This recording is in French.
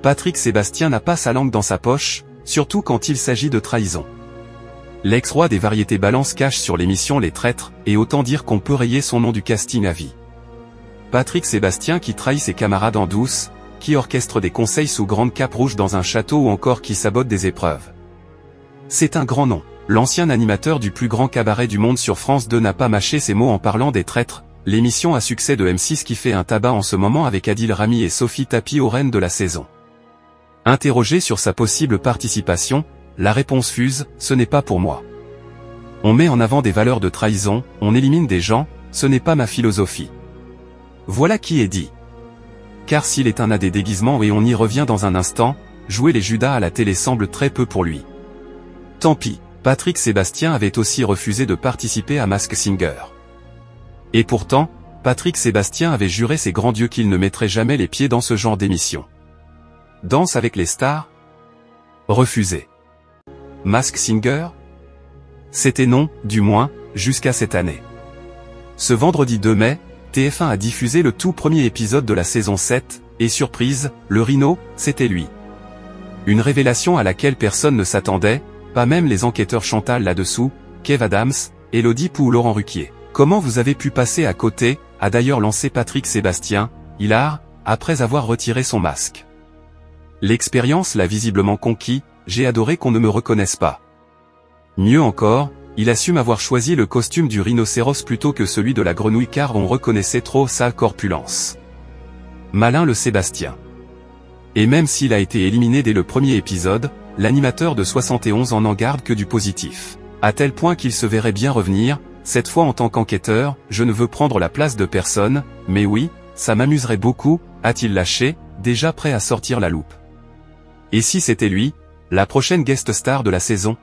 Patrick Sébastien n'a pas sa langue dans sa poche, surtout quand il s'agit de trahison. L'ex-roi des variétés balance cache sur l'émission Les Traîtres, et autant dire qu'on peut rayer son nom du casting à vie. Patrick Sébastien qui trahit ses camarades en douce, qui orchestre des conseils sous grande cape rouge dans un château ou encore qui sabote des épreuves. C'est un grand nom. L'ancien animateur du plus grand cabaret du monde sur France 2 n'a pas mâché ses mots en parlant des Traîtres, l'émission à succès de M6 qui fait un tabac en ce moment avec Adil Rami et Sophie Tapie aux reines de la saison. Interrogé sur sa possible participation, la réponse fuse, ce n'est pas pour moi. On met en avant des valeurs de trahison, on élimine des gens, ce n'est pas ma philosophie. Voilà qui est dit. Car s'il est un des déguisements et on y revient dans un instant, jouer les Judas à la télé semble très peu pour lui. Tant pis, Patrick Sébastien avait aussi refusé de participer à Masked Singer. Et pourtant, Patrick Sébastien avait juré ses grands dieux qu'il ne mettrait jamais les pieds dans ce genre d'émission. Danse avec les stars? Refusé. Masked Singer? C'était non, du moins, jusqu'à cette année. Ce vendredi 2 mai, TF1 a diffusé le tout premier épisode de la saison 7, et surprise, le Rhino, c'était lui. Une révélation à laquelle personne ne s'attendait, pas même les enquêteurs Chantal là-dessous, Kev Adams, Élodie Pou ou Laurent Ruquier. Comment vous avez pu passer à côté, a d'ailleurs lancé Patrick Sébastien, hilar, après avoir retiré son masque. L'expérience l'a visiblement conquis, j'ai adoré qu'on ne me reconnaisse pas. Mieux encore, il assume avoir choisi le costume du rhinocéros plutôt que celui de la grenouille car on reconnaissait trop sa corpulence. Malin le Sébastien. Et même s'il a été éliminé dès le premier épisode, l'animateur de 71 en garde que du positif. À tel point qu'il se verrait bien revenir, cette fois en tant qu'enquêteur, je ne veux prendre la place de personne, mais oui, ça m'amuserait beaucoup, a-t-il lâché, déjà prêt à sortir la loupe. Et si c'était lui, la prochaine guest star de la saison?